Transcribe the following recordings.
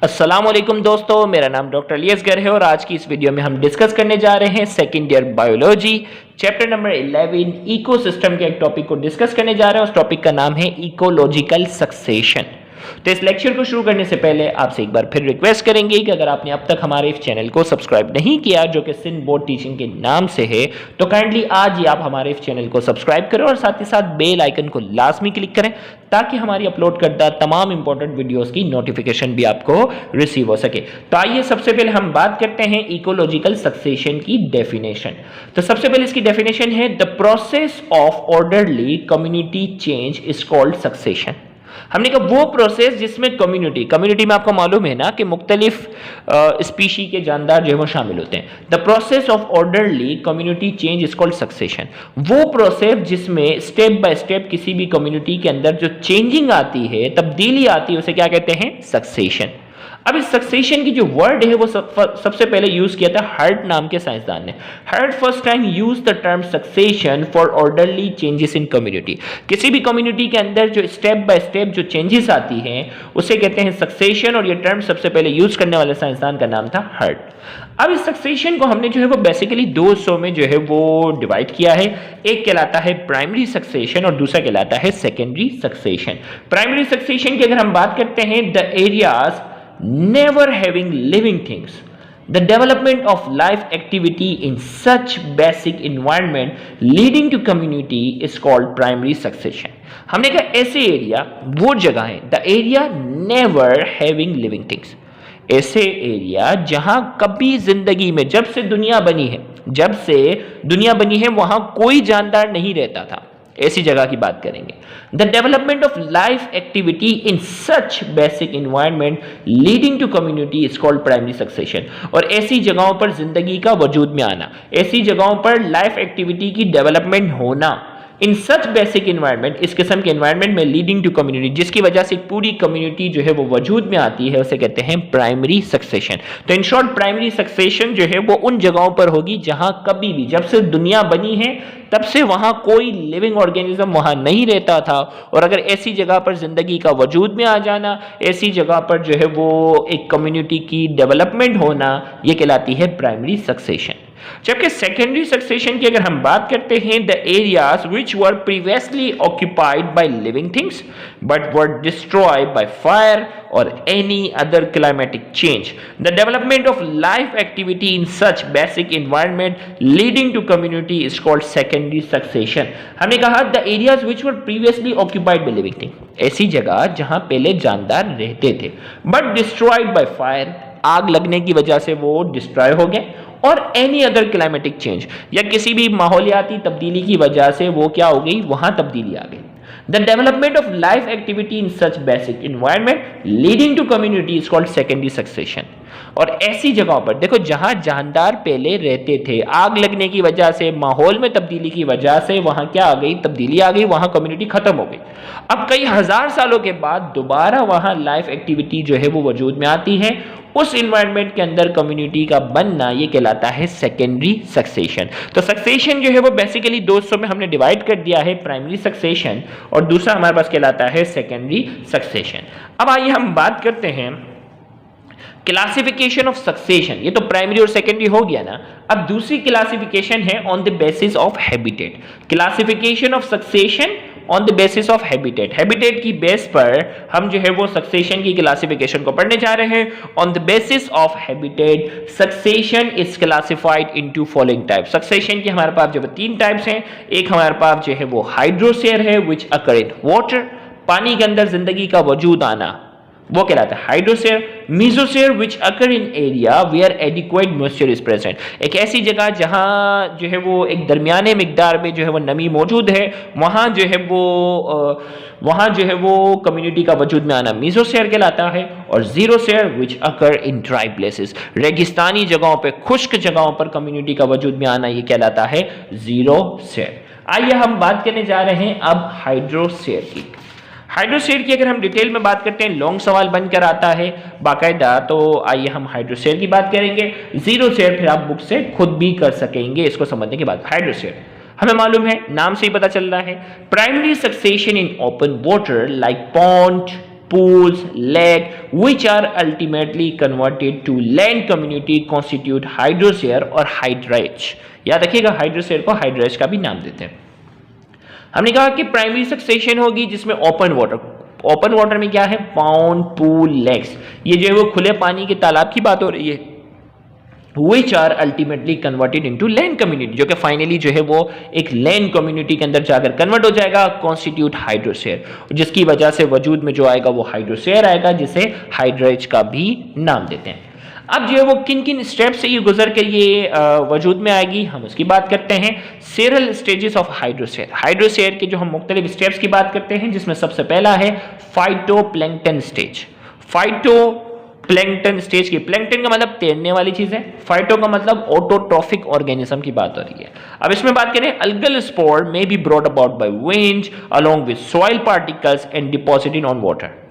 अस्सलामुअलैकुम दोस्तों, मेरा नाम डॉक्टर अलियस गर है और आज की इस वीडियो में हम डिस्कस करने जा रहे हैं second year biology chapter number 11 ecosystem के एक टॉपिक को डिस्कस करने जा रहे हैं। उस टॉपिक का नाम है इकोलॉजिकल सक्सेशन। तो इस लेक्चर को शुरू करने से पहले आपसे एक बार फिर रिक्वेस्ट करेंगे कि अगर आपने अब तक हमारे इस चैनल को सब्सक्राइब नहीं किया, जो कि सिंध बोर्ड टीचिंग के नाम से है, तो काइंडली आज ही आप हमारे इस चैनल को सब्सक्राइब करें और साथ ही साथ बेल आइकन को लाजमी क्लिक करें ताकि हमारी अपलोड करदा तमाम इंपॉर्टेंट वीडियोस की नोटिफिकेशन भी आपको रिसीव हो सके। तो आइए सबसे पहले हम बात करते हैं इकोलॉजिकल सक्सेशन की डेफिनेशन। तो सबसे पहले इसकी डेफिनेशन है the process of orderly community change is called succession. हमने कहा वो प्रोसेस जिसमें कम्युनिटी में आपको मालूम है ना कि मुख्तलिफ स्पीशी के जानदार जो है वो शामिल होते हैं। The process of orderly community change is called succession. वो प्रोसेस जिसमें स्टेप बाय स्टेप किसी भी कम्युनिटी के अंदर जो चेंजिंग आती है, तब्दीली आती है, उसे क्या कहते हैं? सक्सेशन। अब इस सक्सेशन की जो वर्ड है वो सबसे पहले यूज किया था हर्ट नाम के साइंसदान ने। Hult first time use the term succession for orderly changes in community. किसी भी कम्युनिटी के अंदर जो स्टेप बाय स्टेप जो चेंजेस आती हैं उसे कहते हैं सक्सेशन, और ये टर्म सबसे पहले यूज करने वाले साइंसदान का नाम था हर्ट। अब इस सक्सेशन को हमने जो है वो बेसिकली दो हिस्सों में जो है वो डिवाइड किया है। एक कहलाता है प्राइमरी सक्सेशन और दूसरा कहलाता है सेकेंडरी सक्सेशन। प्राइमरी सक्सेशन की अगर हम बात करते हैं, the areas never having living things, the development of life activity in such basic environment leading to community is called primary succession। हमने कहा ऐसे एरिया वो जगह है, the area never having living things, ऐसे एरिया जहां कभी जिंदगी में जब से दुनिया बनी है वहां कोई जानदार नहीं रहता था, ऐसी जगह की बात करेंगे। The development of life activity in such basic environment leading to community is called primary succession. और ऐसी जगहों पर जिंदगी का वजूद में आना, ऐसी जगहों पर लाइफ एक्टिविटी की डेवलपमेंट होना, इन सच बेसिक इन्वायरमेंट, इस किस्म के इन्वायरमेंट में लीडिंग टू कम्युनिटी, जिसकी वजह से पूरी कम्युनिटी जो है वो वजूद में आती है, उसे कहते हैं प्राइमरी सक्सेशन। तो इन शॉर्ट प्राइमरी सक्सेशन जो है वो उन जगहों पर होगी जहां कभी भी, जब से दुनिया बनी है तब से वहां कोई लिविंग ऑर्गेनिज्म वहां नहीं रहता था, और अगर ऐसी जगह पर जिंदगी का वजूद में आ जाना, ऐसी जगह पर जो है वो एक कम्युनिटी की डेवलपमेंट होना, यह कहलाती है प्राइमरी सक्सेशन। जबकि सेकेंडरी सक्सेशन की अगर हम बात करते हैं, the areas which were previously occupied by living things but were destroyed by fire और any other climatic change, the development of life activity in such basic environment leading to community is called secondary succession. हमने कहा the areas which were previously occupied by living thing, ऐसी जगह जहां पहले जानदार रहते थे, बट डिस्ट्रॉयड बाय फायर, आग लगने की वजह से वो डिस्ट्रॉय हो गए, और एनी अदर क्लाइमेटिक चेंज, या किसी भी माहौलियाती तब्दीली की वजह से वो क्या हो गई, वहां तब्दीली आ गई। The development of life activity in such basic environment leading to community is called secondary succession. और ऐसी जगहों पर देखो जहां जानदार पहले रहते थे, आग लगने की वजह से, माहौल में तब्दीली की वजह से वहां क्या आ गई, तब्दीली आ गई, वहां कम्युनिटी खत्म हो गई। अब कई हजार सालों के बाद दोबारा वहां लाइफ एक्टिविटी जो है वो वजूद में आती है, उस इन्वायरमेंट के अंदर कम्युनिटी का बनना, ये कहलाता है सेकेंडरी सक्सेशन। तो सक्सेशन जो है वो बेसिकली दो हिस्सों में हमने डिवाइड कर दिया है, प्राइमरी सक्सेशन और दूसरा हमारे पास कहलाता है सेकेंडरी सक्सेशन। अब आइए हम बात करते हैं क्लासिफिकेशन ऑफ सक्सेशन। ये तो प्राइमरी और सेकेंडरी हो गया ना। अब दूसरी क्लासिफिकेशन है on the basis of habitat. Classification of succession on the basis of habitat. Habitat की बेस पर हम जो है वो सक्सेशन की क्लासिफिकेशन को पढ़ने जा रहे हैं। On the basis of habitat succession is classified into following type. Succession की हमारे पास जो है तीन टाइप्स हैं। एक हमारे पास जो है वो हाइड्रोस्फीयर है विच अकर इन वाटर, पानी के अंदर जिंदगी का वजूद आना, वो कहलाता है hydrosphere. Mesosphere which occur in area where adequate moisture is present, एक ऐसी जगह जहां जो है वो एक दरमियाने मिकदार में जो है वो नमी मौजूद है, वहां जो है वो कम्युनिटी का वजूद में आना मीजोस्फीयर कहलाता है। और जीरोस्फीयर विच अकर इन ड्राई प्लेसेस, रेगिस्तानी जगहों पे, खुश्क जगहों पर कम्युनिटी का वजूद में आना, ये कहलाता है जीरोस्फीयर। आइए हम बात करने जा रहे हैं अब हाइड्रोस्फीयर की। हाइड्रोस्फीयर की अगर हम डिटेल में बात करते हैं, लॉन्ग सवाल बनकर आता है बाकायदा, तो आइए हम हाइड्रोस्फीयर की बात करेंगे। जीरोस्फीयर फिर आप बुक से खुद भी कर सकेंगे इसको समझने के बाद। हाइड्रोस्फीयर हमें मालूम है, नाम से ही पता चल रहा है, primary succession in open water like pond, pools, lake, which are ultimately converted to land community constitute hydrosphere और hydrage। याद रखिएगा हाइड्रोस्फीयर को हाइड्रेज का भी नाम देते हैं। हमने कहा कि प्राइमरी सक्सेशन होगी जिसमें ओपन वाटर में क्या है, पाउंड, पूल, लेक्स, ये जो है वो खुले पानी के तालाब की बात हो रही है, which are ultimately converted into land community, जो कि फाइनली जो है वो एक लैंड कम्युनिटी के अंदर जाकर कन्वर्ट हो जाएगा, कॉन्स्टिट्यूट हाइड्रोस्फीयर, जिसकी वजह से वजूद में जो आएगा वो हाइड्रोस्फीयर आएगा, जिसे हाइड्रेज का भी नाम देते हैं। अब जो है वो किन किन स्टेप से ये गुजर कर ये वजूद में आएगी, हम उसकी बात करते हैं। Cereal stages of hydrosphere, hydrosphere के जो हम मुख्तलिफ स्टेप्स की बात करते हैं, जिसमें सबसे पहला है फाइटोप्लैंक्टन स्टेज। फाइटोप्लैंक्टन स्टेज की, प्लैंक्टन का मतलब तैरने वाली चीज है, फाइटो का मतलब ऑटोट्रॉफिक ऑर्गेनिज्म की बात हो रही है। अब इसमें बात करें, algal spore may be brought about by wind along with soil particles and deposited on water.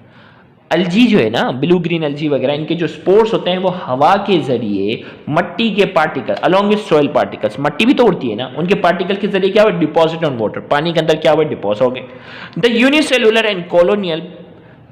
Algae जो है ना, ब्लू ग्रीन अलजी वगैरह, इनके जो स्पोर्स होते हैं वो हवा के जरिए मट्टी के particle along with soil particles, मट्टी भी तो उड़ती है ना, उनके पार्टिकल के जरिए क्या हुआ, डिपॉजिट ऑन वाटर, पानी के अंदर क्या हुआ, डिपॉजिट हो गए। The unicellular and colonial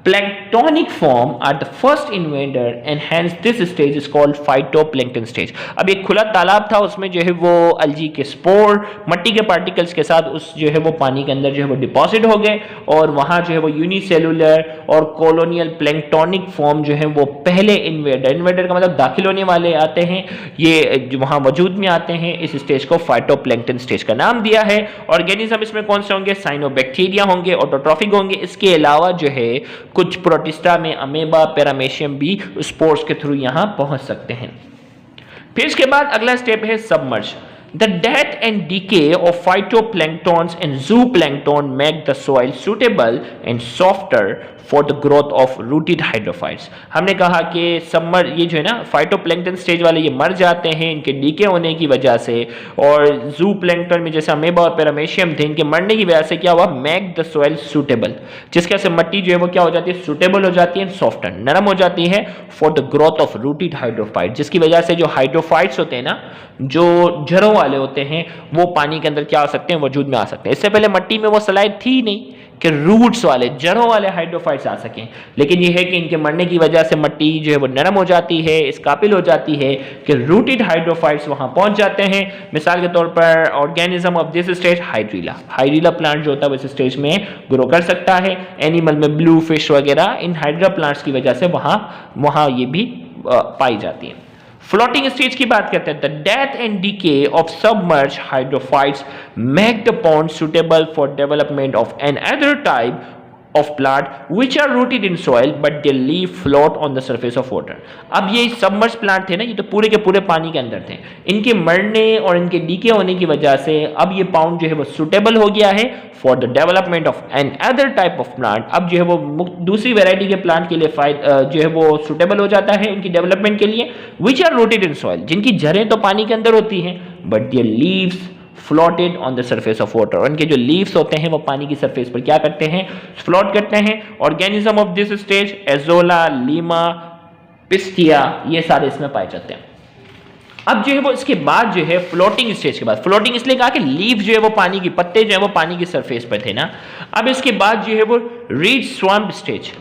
planktonic form are the first invader and hence this stage is called phytoplankton stage। अब एक खुला तालाब था, उसमें जो है वो अलजी के स्पोर मट्टी के पार्टिकल्स के साथ उस जो है वो पानी के अंदर जो है वो डिपॉजिट हो गए, और वहां जो है वो यूनिसेलुलर और कॉलोनियल प्लैंक्टोनिक फॉर्म जो है वो पहले इन्वेडर का मतलब दाखिल होने वाले आते हैं, ये वहां वजूद में आते हैं। इस स्टेज को फाइटोप्लैंक्टन स्टेज का नाम दिया है। ऑर्गेनिज्म इसमें कौन से होंगे, साइनोबैक्टीरिया होंगे, ऑटोट्रॉफिक होंगे, इसके अलावा जो है कुछ प्रोटिस्टा में अमेबा, पैरामेशियम भी स्पोर्स के थ्रू यहां पहुंच सकते हैं। फिर इसके बाद अगला स्टेप है submerge. The death and decay of phytoplanktons and zooplankton make the soil suitable and softer for the growth of rooted hydrophytes। हमने कहा कि सबमर ये जो है ना फाइटोप्लैंक्टन स्टेज वाले ये मर जाते हैं इनके डीके होने की वजह से, और जू प्लैंक्टन में जैसे अमेबा और पैरामेशियम थे, इनके मरने की वजह से क्या हुआ, मेक द सॉइल सुटेबल, जिसके से मट्टी जो है वो क्या हो जाती है, सुटेबल हो जाती है, सॉफ्टर नरम हो जाती है, for the growth of rooted hydrophyte, जिसकी वजह से जो हाइड्रोफाइट्स होते हैं ना, जो जड़ों वाले होते हैं, वो पानी के अंदर क्या आ सकते हैं, वजूद में आ सकते हैं। इससे पहले मट्टी में वो सलाहियत थी नहीं कि रूट्स वाले, जड़ों वाले हाइड्रोफाइट्स आ सकें, लेकिन ये है कि इनके मरने की वजह से मट्टी जो है वो नरम हो जाती है, इस काबिल हो जाती है कि रूटेड हाइड्रोफाइट्स वहां पहुंच जाते हैं। मिसाल के तौर पर organism of this stage hydrilla plant जो होता है वो इस स्टेज में ग्रो कर सकता है। एनिमल में ब्लू फिश वगैरह इन हाइड्रा प्लांट्स की वजह से वहां ये भी पाई जाती है। फ्लोटिंग स्टेज की बात करते हैं। The death and decay of submerge hydrophytes make the pond suitable for development of another type of plant which are rooted in soil but their leaf float on the surface of water। अब ये submerge plant थे ना, ये तो पूरे के पूरे पानी के अंदर थे, इनके मरने और इनके डीके होने की वजह से अब ये पाउंड जो है वो सुटेबल हो गया है for the development of another type of plant. अब जो है वो दूसरी वैरायटी के प्लांट के लिए जो है वो सुटेबल हो जाता है उनकी डेवलपमेंट के लिए, which are rooted in soil, जिनकी जड़ें तो पानी के अंदर होती हैं but their leaves floated on the surface of water, उनके जो लीव्स होते हैं वो पानी की सरफेस पर क्या करते हैं, फ्लोट करते हैं। Organism of this stage azolla, Lima, pistia, ये सारे इसमें पाए जाते हैं। अब जो है वो इसके बाद जो है फ्लोटिंग स्टेज के बाद, फ्लोटिंग इसलिए कहा कि लीव जो है वो पानी की, पत्ते जो है वो पानी की सरफेस पर थे ना। अब इसके बाद जो है वो read swamp stage.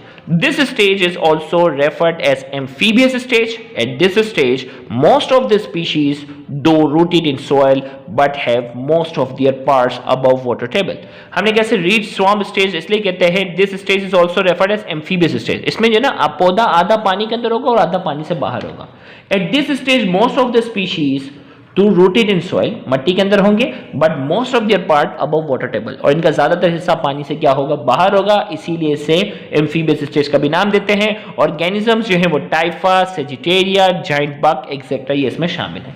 This stage is also referred as amphibious stage. At this stage, most of the species though rooted in soil but have most of their parts above water table। हमने कैसे reed swamp stage इसलिए कहते हैं, this stage is also referred as amphibious stage। इसमें जो ना पौधा आधा पानी के अंदर होगा और आधा पानी से बाहर होगा। At this stage, most of the species to rooted in soil, मट्टी के अंदर होंगे, but most of their part above water table, और इनका ज्यादातर हिस्सा पानी से क्या होगा, बाहर होगा, इसीलिए इसे एम्फीबियस स्टेज का भी नाम देते हैं। ऑर्गेनिजम्स जो है वो टाइफा, सेजिटेरिया, जाइंट बग एक्सेट्रा ये इसमें शामिल है।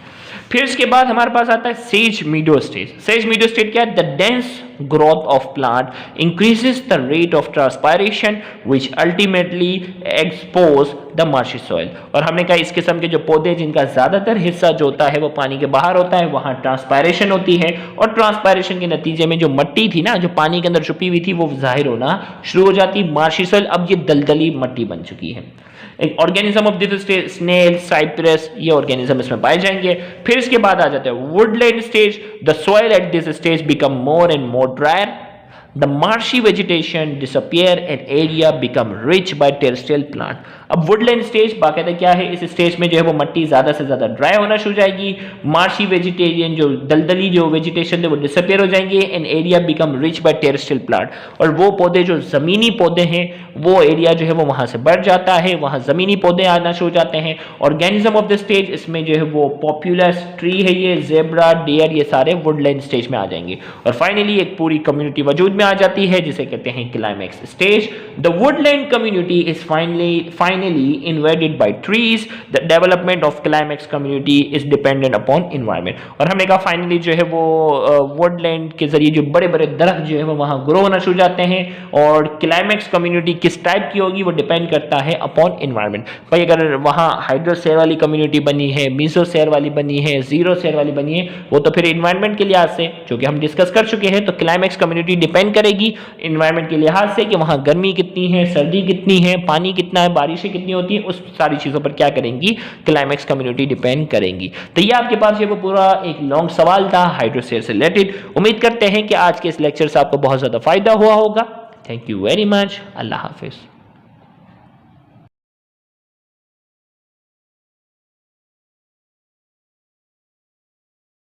फिर इसके बाद हमारे पास आता है सेज मीडो स्टेज। सेज मीडो स्टेज क्या है, the dense growth of plant increases the rate of transpiration which ultimately expose the marshy soil। और हमने कहा इस किस्म के जो पौधे जिनका ज्यादातर हिस्सा जो होता है वो पानी के बाहर होता है, वहां ट्रांसपायरेशन होती है, और ट्रांसपायरेशन के नतीजे में जो मट्टी थी ना, जो पानी के अंदर छुपी हुई थी, वो जाहिर होना शुरू हो जाती। मार्शी सॉइल अब ये दलदली मट्टी बन चुकी है। एक organism of this stage snail, cypress, ये ऑर्गेनिज्म इसमें पाए जाएंगे। फिर इसके बाद आ जाता है woodland stage. The soil at this stage become more and more drier. The marshy vegetation disappear and area become rich by terrestrial plant. अब वुडलैंड स्टेज बाकायदा क्या है, इस स्टेज में जो है वो मिट्टी ज्यादा से ज्यादा ड्राई होना शुरू हो जाएगी, मार्शी वेजिटेरियन जो दलदली जो वेजिटेशन है वो डिसअपियर हो जाएंगे, and area become rich by terrestrial plant, और वो पौधे जो जमीनी पौधे हैं वो एरिया जो है वो वहां से बढ़ जाता है, वहां जमीनी पौधे आना शुरू हो जाते हैं। ऑर्गेनिज्म ऑफ द स्टेज, इसमें जो है वो पॉपुलस ट्री है, ये जेब्रा, डियर, ये सारे वुडलैंड स्टेज में आ जाएंगे, और फाइनली एक पूरी कम्युनिटी वजूद में आ जाती है जिसे कहते हैं climax stage. The Woodland community is finally invaded by trees. The development of climax community is dependent upon environment। और हमने कहा फाइनली जो है वो वुडलैंड के जरिए जो बड़े बड़े दरख्त जो है वो वहां ग्रो होना शुरू जाते हैं, और क्लाइमैक्स कम्युनिटी किस टाइप की होगी वो डिपेंड करता है अपॉन एनवायरनमेंट। भाई अगर वहां हाइड्रोसेयर वाली कम्युनिटी बनी है, मीसोसेयर वाली बनी है, जीरोसेयर वाली बनी है, वो तो फिर एनवायरनमेंट के लिहाज से जो कि हम डिस्कस कर चुके हैं, तो क्लाइमैक्स कम्युनिटी डिपेंड करेगी एनवायरनमेंट के लिहाज से कि वहां गर्मी कितनी है, सर्दी कितनी है, पानी कितना है, बारिशें कितनी होती है, उस सारी चीजों पर क्या करेंगी, क्लाइमैक्स कम्युनिटी डिपेंड करेंगी। तो ये आपके पास ये वो पूरा एक लॉन्ग सवाल था हाइड्रोसेयर से रिलेटेड। उम्मीद करते हैं कि आज के इस लेक्चर से आपको बहुत ज्यादा फायदा हुआ होगा। Thank you very much. Allah Hafiz.